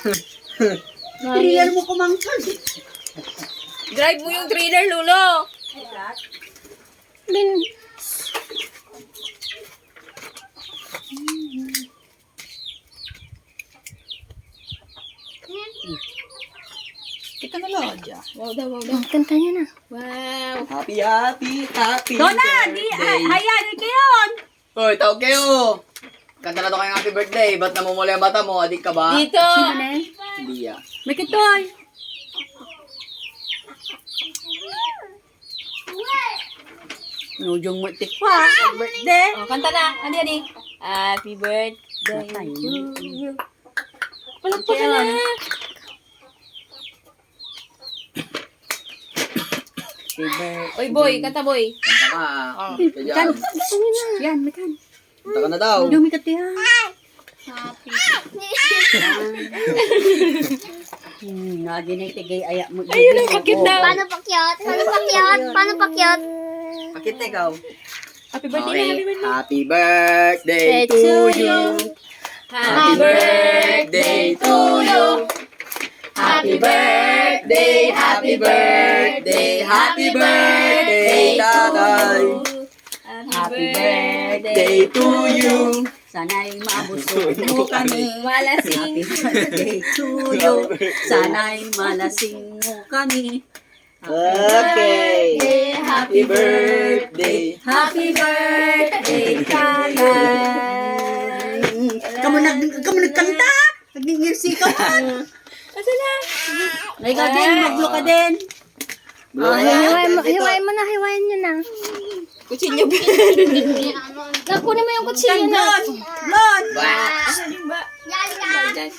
Thriller mo kumangkal. Drive mo yung trailer, Lolo. Kita na lang dyan. Wow daw, wow daw. Kanta niya na. Wow. Happy, happy, happy Dona, di, hayaan kayo yun. Hoy, tawag kayo. Kanta na to kayong happy birthday. Ba't namumula yung bata mo? Adik ka ba? Dito. Hindi ah. May kitoy. Nujong mo tikwa. Birthday. Oh, kanta na. Ano yan eh? Happy birthday to you. Palagpakan na. Oy, boy. Kanta, boy. Kanta ka. Oh. Kaya dyan. Yan, may kan. Kanta ka na daw. Nujong may katihan. Nga din ay tigay ayak mo. Ayun ang pakit daw. Paano pakyot? Paano pakyot? Paano pakyot? Pakit ikaw. Happy birthday na, Okay. happy birthday. Happy birthday to you. Happy birthday to you. Happy birthday, happy birthday, happy birthday, tatay. Happy Birthday to you. Sana'y maabusog mo kami. Malasing. Happy birthday to you. Sana'y malasing mo kami. Okay. Happy birthday. Happy birthday, tatay. Kamu nagkanta? Nag-ngirsi ka man. Asa na? Ay ka din, maglo ka din. Hiwain mo na, hiwain nyo na. Kutsilyo ba? Nakunin mo yung kutsilyo na. Lon! Dyan.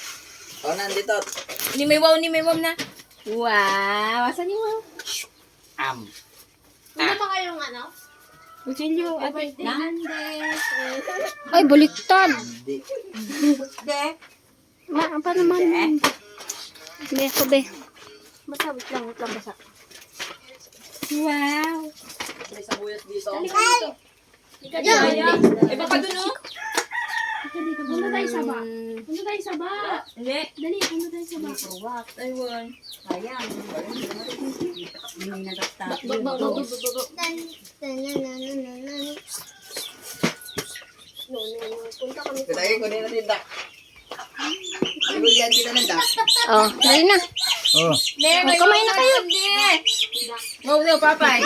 Oh, nandito. Ni may wow na. Wow. Asan yung wow? Ano pa kayong ano? Kutsilyo. Ate. Ay, baliktad. Hindi. Pa naman. Be, ako be. Basta, wait lang, basa. Wow. May sabuyas dito. Eh, baka dun, oh. Punta tayo sa ba? Punta tayo sa ba? Hindi. Dali, punta tayo sa ba? Ayun. Sayang. Hindi natatapos. Punta kami. Kaya kunin natin dak. Igulian kita ng dak. Oh, dali na. Oh. Hindi, may Kumain na kayo. Hindi. Wow daw, papay.